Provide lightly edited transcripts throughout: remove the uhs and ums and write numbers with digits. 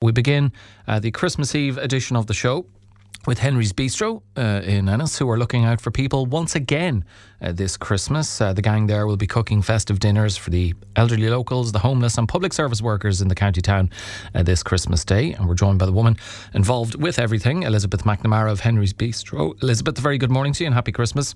We begin the Christmas Eve edition of the show with Henry's Bistro in Ennis, who are looking out for people once again this Christmas. The gang there will be cooking festive dinners for the elderly locals, the homeless and public service workers in the county town this Christmas Day. And we're joined by the woman involved with everything, Elizabeth MacNamara of Henry's Bistro. Elizabeth, a very good morning to you and happy Christmas.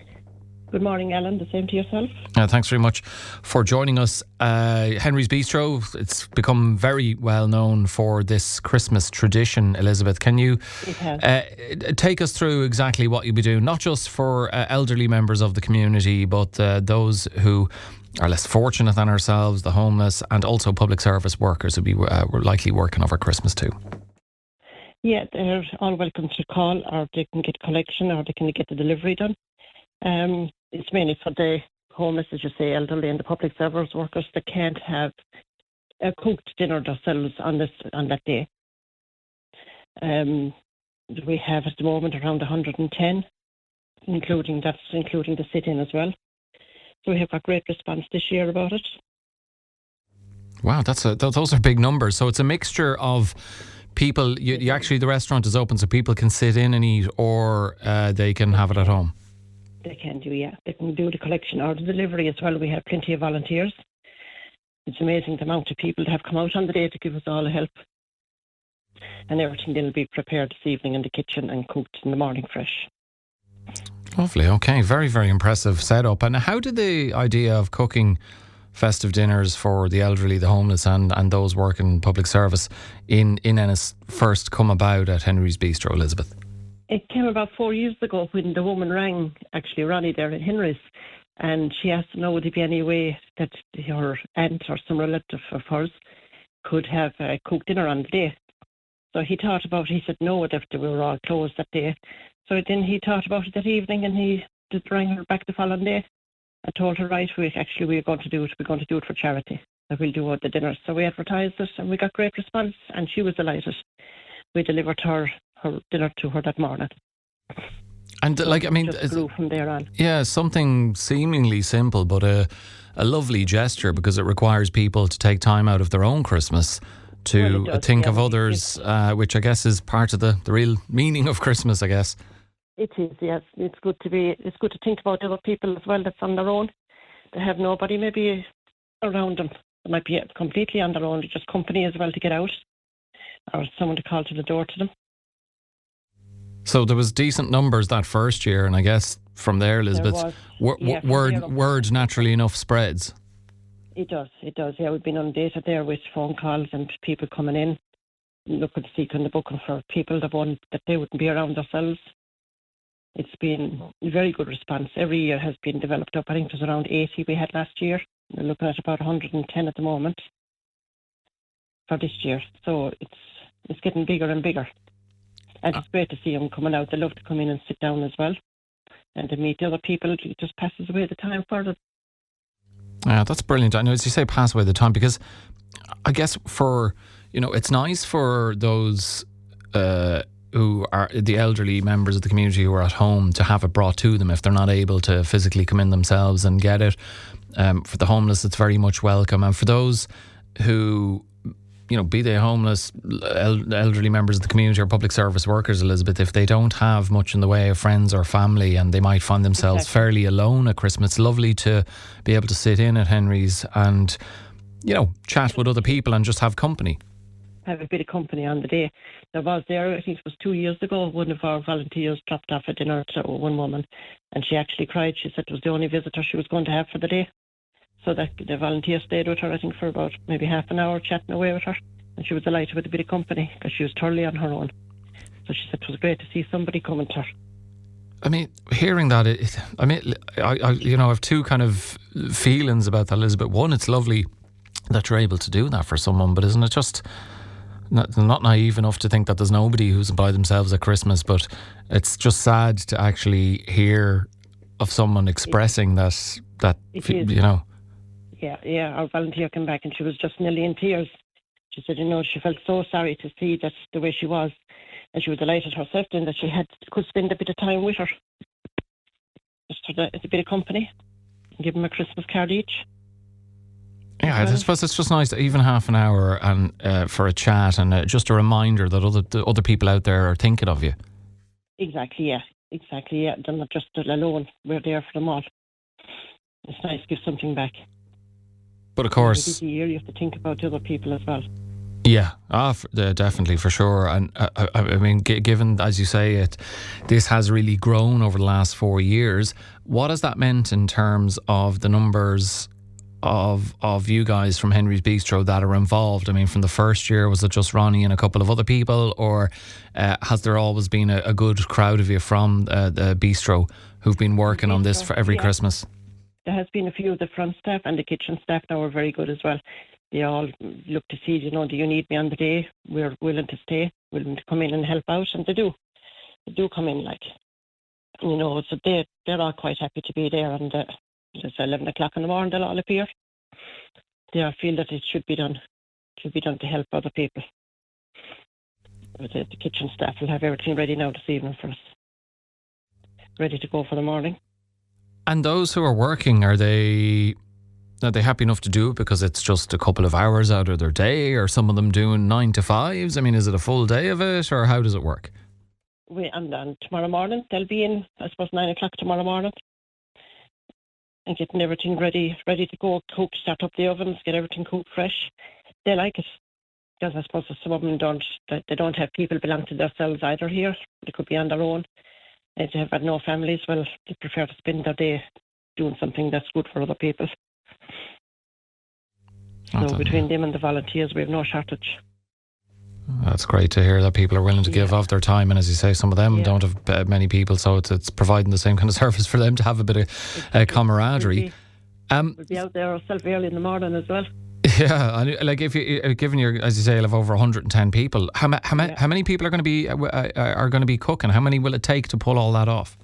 Good morning, Alan. The same to yourself. Thanks very much for joining us. Henry's Bistro, it's become very well known for this Christmas tradition. Elizabeth, can you take us through exactly what you'll be doing, not just for elderly members of the community, but those who are less fortunate than ourselves, the homeless, and also public service workers who be likely working over Christmas too? Yeah, they're all welcome to call, or they can get collection, or they can get the delivery done. It's mainly for the homeless, as you say, elderly, and the public service workers that can't have a cooked dinner themselves on that day. We have at the moment around 110, including the sit-in as well. So we have got great response this year about it. Wow, those are big numbers. So it's a mixture of people. You actually, the restaurant is open so people can sit in and eat, or they can have it at home. They can do, yeah. They can do the collection or the delivery as well. We have plenty of volunteers. It's amazing the amount of people that have come out on the day to give us all a help. And everything will be prepared this evening in the kitchen and cooked in the morning fresh. Lovely, okay. Very, very impressive setup. And how did the idea of cooking festive dinners for the elderly, the homeless and those working public service in Ennis first come about at Henry's Bistro, Elizabeth? It came about 4 years ago when the woman rang, actually Ronnie there in Henry's, and she asked to know would there be any way that her aunt or some relative of hers could have a cooked dinner on the day. So he thought about it. He said no, that we were all closed that day. So then he thought about it that evening, and he just rang her back the following day and told her, right, we're going to do it. We're going to do it for charity. That we'll do the dinner. So we advertised it, and we got great response, and she was delighted. We delivered her dinner to her that morning. And so just grew from there on. Yeah, something seemingly simple, but a lovely gesture, because it requires people to take time out of their own Christmas to think of others, which I guess is part of the real meaning of Christmas, I guess. It is, yes. It's good to think about other people as well that's on their own. They have nobody maybe around them. They might be completely on their own, just company as well to get out, or someone to call to the door to them. So there was decent numbers that first year, and I guess from there, Elizabeth, word naturally enough spreads. It does. Yeah, we've been inundated there with phone calls and people coming in, looking to see kind of booking for people that they wouldn't be around themselves. It's been a very good response. Every year has been developed up. I think there's around 80 we had last year. We're looking at about 110 at the moment for this year. So it's getting bigger and bigger. And it's great to see them coming out. They love to come in and sit down as well and to meet the other people. It just passes away the time for them. Yeah, that's brilliant. I know, as you say, pass away the time, because I guess it's nice for those who are the elderly members of the community who are at home to have it brought to them if they're not able to physically come in themselves and get it. For the homeless, it's very much welcome. And for those who, be they homeless, elderly members of the community or public service workers, Elizabeth, if they don't have much in the way of friends or family and they might find themselves fairly alone at Christmas, it's lovely to be able to sit in at Henry's and, chat with other people and just have company. Have a bit of company on the day. There was I think it was 2 years ago, one of our volunteers dropped off a dinner to one woman, and she actually cried. She said it was the only visitor she was going to have for the day. So that the volunteer stayed with her, I think, for about maybe half an hour, chatting away with her. And she was delighted with a bit of company because she was thoroughly on her own. So she said it was great to see somebody coming to her. I mean, hearing that, I have two kind of feelings about that, Elizabeth. One, it's lovely that you're able to do that for someone, but isn't it just not naive enough to think that there's nobody who's by themselves at Christmas? But it's just sad to actually hear of someone expressing that Yeah, our volunteer came back and she was just nearly in tears. She said, she felt so sorry to see that the way she was, and she was delighted herself then that she could spend a bit of time with her, just as a bit of company, and give them a Christmas card each. Yeah, I suppose it's just nice, even half an hour and for a chat and just a reminder that other people out there are thinking of you. Exactly, yeah. They're not just alone. We're there for them all. It's nice to give something back. But of course, it's a busy year, you have to think about the other people as well. Yeah, definitely, for sure. And I mean, given, as you say, this has really grown over the last 4 years. What has that meant in terms of the numbers of you guys from Henry's Bistro that are involved? I mean, from the first year, was it just Ronnie and a couple of other people, or has there always been a good crowd of you from the Bistro who've been working on this for every Christmas? There has been a few of the front staff, and the kitchen staff now are very good as well. They all look to see, do you need me on the day? We're willing to stay, willing to come in and help out, and they do. They do come in, so they're all quite happy to be there, and it's 11 o'clock in the morning, they'll all appear. They all feel that it should be done to help other people. But the kitchen staff will have everything ready now this evening for us, ready to go for the morning. And those who are working, are they happy enough to do it because it's just a couple of hours out of their day, or some of them doing 9 to 5s? I mean, is it a full day of it, or how does it work? And tomorrow morning, they'll be in, I suppose, 9 o'clock tomorrow morning, and getting everything ready to go, cook, start up the ovens, get everything cooked fresh. They like it, because I suppose some of them don't have people belong to themselves either here. They could be on their own. If they have had no families, well, they prefer to spend their day doing something that's good for other people. So between them and the volunteers, we have no shortage. That's great to hear that people are willing to give of their time, and as you say, some of them don't have many people, so it's providing the same kind of service for them to have a bit of camaraderie. We'll be out there ourselves early in the morning as well. Yeah, like if you, given your, as you say, you'll have over 110 people. How many people are going to be cooking? How many will it take to pull all that off?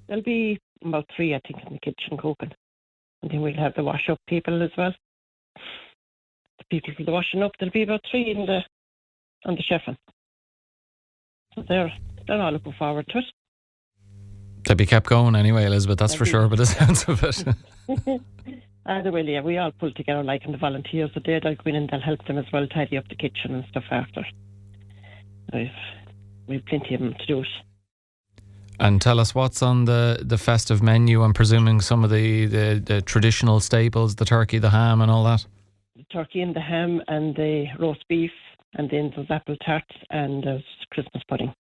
There'll be about 3, I think, in the kitchen cooking, and then we'll have the wash up people as well. The people for the washing up, there'll be about 3 on the chefing. So they're all looking forward to it. They'll be kept going anyway, Elizabeth. That's for sure. But the sense of it. They will, yeah. We all pull together, and the volunteers, so they'll go in and they'll help them as well, tidy up the kitchen and stuff after. We've plenty of them to do it. And tell us what's on the festive menu. I'm presuming some of the traditional staples, the turkey, the ham and all that? The turkey and the ham and the roast beef, and then there's apple tarts and there's Christmas pudding.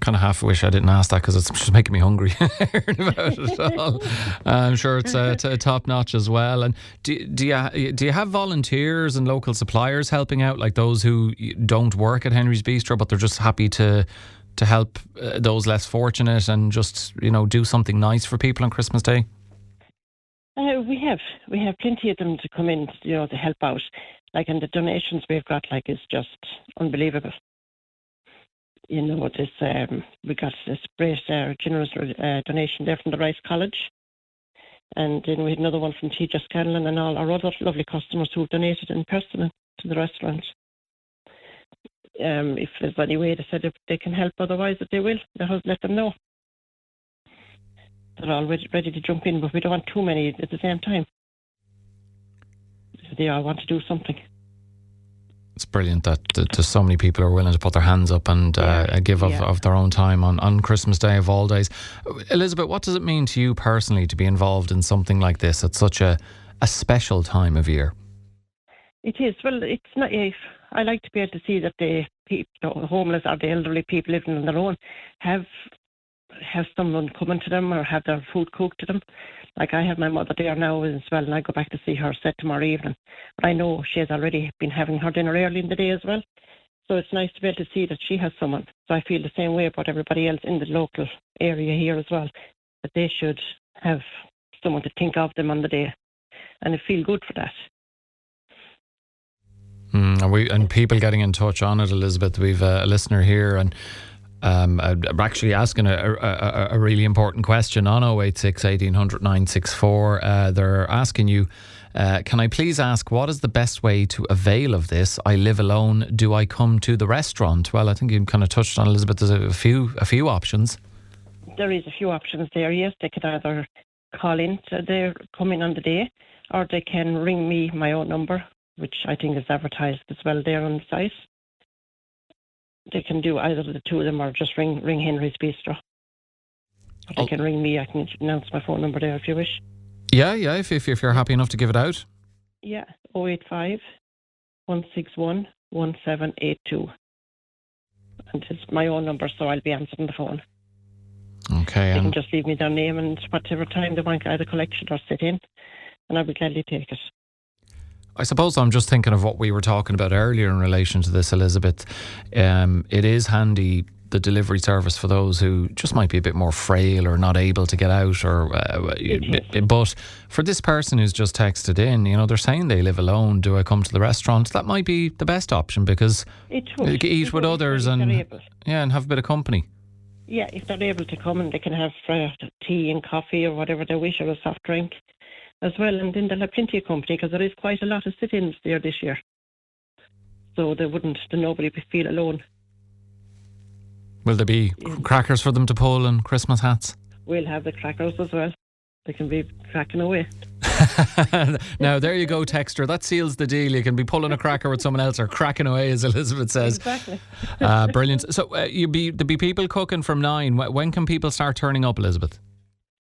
Kind of half wish I didn't ask that, because it's just making me hungry hearing about it all. I'm sure it's top notch as well. And do you have volunteers and local suppliers helping out, like those who don't work at Henry's Bistro but they're just happy to help those less fortunate and just do something nice for people on Christmas Day? We have plenty of them to come in, to help out. And the donations we've got, is just unbelievable. We got this great generous donation there from the Rice College, and then we had another one from T.J. Scanlon and all our other lovely customers who donated in person to the restaurant. If there's any way, they said if they can help, otherwise that they will. Let them know. They're all ready to jump in, but we don't want too many at the same time. They all want to do something. It's brilliant that so many people are willing to put their hands up and give of their own time on Christmas Day of all days. Elizabeth, what does it mean to you personally to be involved in something like this at such a special time of year? It is. Well, it's not. I like to be able to see that the homeless or the elderly people living on their own have someone coming to them or have their food cooked to them. I have my mother there now as well, and I go back to see her set tomorrow evening. But I know she has already been having her dinner early in the day as well. So it's nice to be able to see that she has someone. So I feel the same way about everybody else in the local area here as well, that they should have someone to think of them on the day. And I feel good for that. And people getting in touch on it, Elizabeth. We've a listener here, and I'm actually asking a really important question on 086 1800 964. They're asking you, can I please ask, what is the best way to avail of this? I live alone. Do I come to the restaurant? Well, I think you kind of touched on, Elizabeth, there's a few options. There is a few options there, yes. They could either call in, so they're coming on the day, or they can ring me, my own number, which I think is advertised as well there on the site. They can do either of the two of them, or just ring Henry's Bistro. Or they can ring me. I can announce my phone number there if you wish. Yeah, if you're happy enough to give it out. Yeah, 085 161 1782. And it's my own number, so I'll be answering the phone. Okay. They can just leave me their name and whatever time they want either collection or sit in, and I'll be gladly take it. I suppose I'm just thinking of what we were talking about earlier in relation to this, Elizabeth. It is handy, the delivery service, for those who just might be a bit more frail or not able to get out, but for this person who's just texted in, they're saying they live alone. Do I come to the restaurant? That might be the best option, because you eat with others and have a bit of company. Yeah, if they're able to come, and they can have tea and coffee or whatever they wish, or a soft drink as well, and then they'll have plenty of company, because there is quite a lot of sit-ins there this year, so nobody feel alone. Will there be crackers for them to pull and Christmas hats? We'll have the crackers as well. They can be cracking away. Now, there you go, texter. That seals the deal. You can be pulling a cracker with someone else, or cracking away, as Elizabeth says. Exactly. Brilliant. So there'll be people cooking from 9. When can people start turning up, Elizabeth?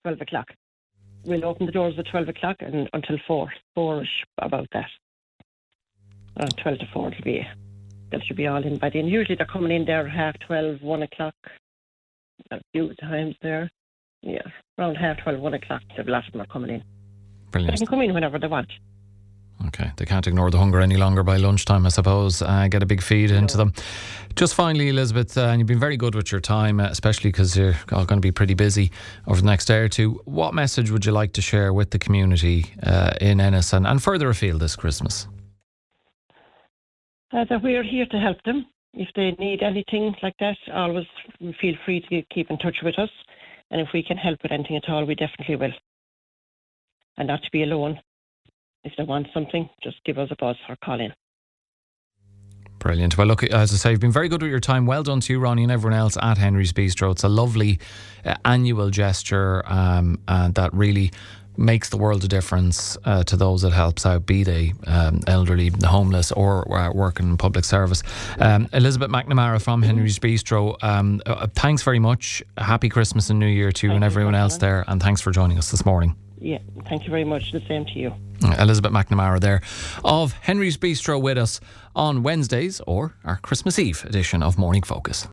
12 o'clock. We'll open the doors at 12 o'clock and until 4. 4-ish, about that. 12 to 4 they should be all in by then. Usually they're coming in there 12:30, 1 o'clock. A few times there. Yeah, around 12:30, 1 o'clock. A lot of them are coming in. Brilliant. They can come in whenever they want. Okay, they can't ignore the hunger any longer by lunchtime, I suppose. Get a big feed into them. Just finally, Elizabeth, and you've been very good with your time, especially because you're all going to be pretty busy over the next day or two. What message would you like to share with the community in Ennis and further afield this Christmas? That we're here to help them. If they need anything like that, always feel free to keep in touch with us. And if we can help with anything at all, we definitely will. And not to be alone. If they want something, just give us a buzz or call in. Brilliant. Well, look, as I say, you've been very good with your time. Well done to you, Ronnie, and everyone else at Henry's Bistro. It's a lovely annual gesture, and that really makes the world of difference to those it helps out, be they elderly, homeless, or working in public service. Elizabeth MacNamara from Henry's Bistro, thanks very much. Happy Christmas and New Year to you and everyone else there, and thanks for joining us this morning. Yeah, thank you very much. The same to you. Elizabeth MacNamara there of Henry's Bistro with us on Wednesdays, or our Christmas Eve edition of Morning Focus.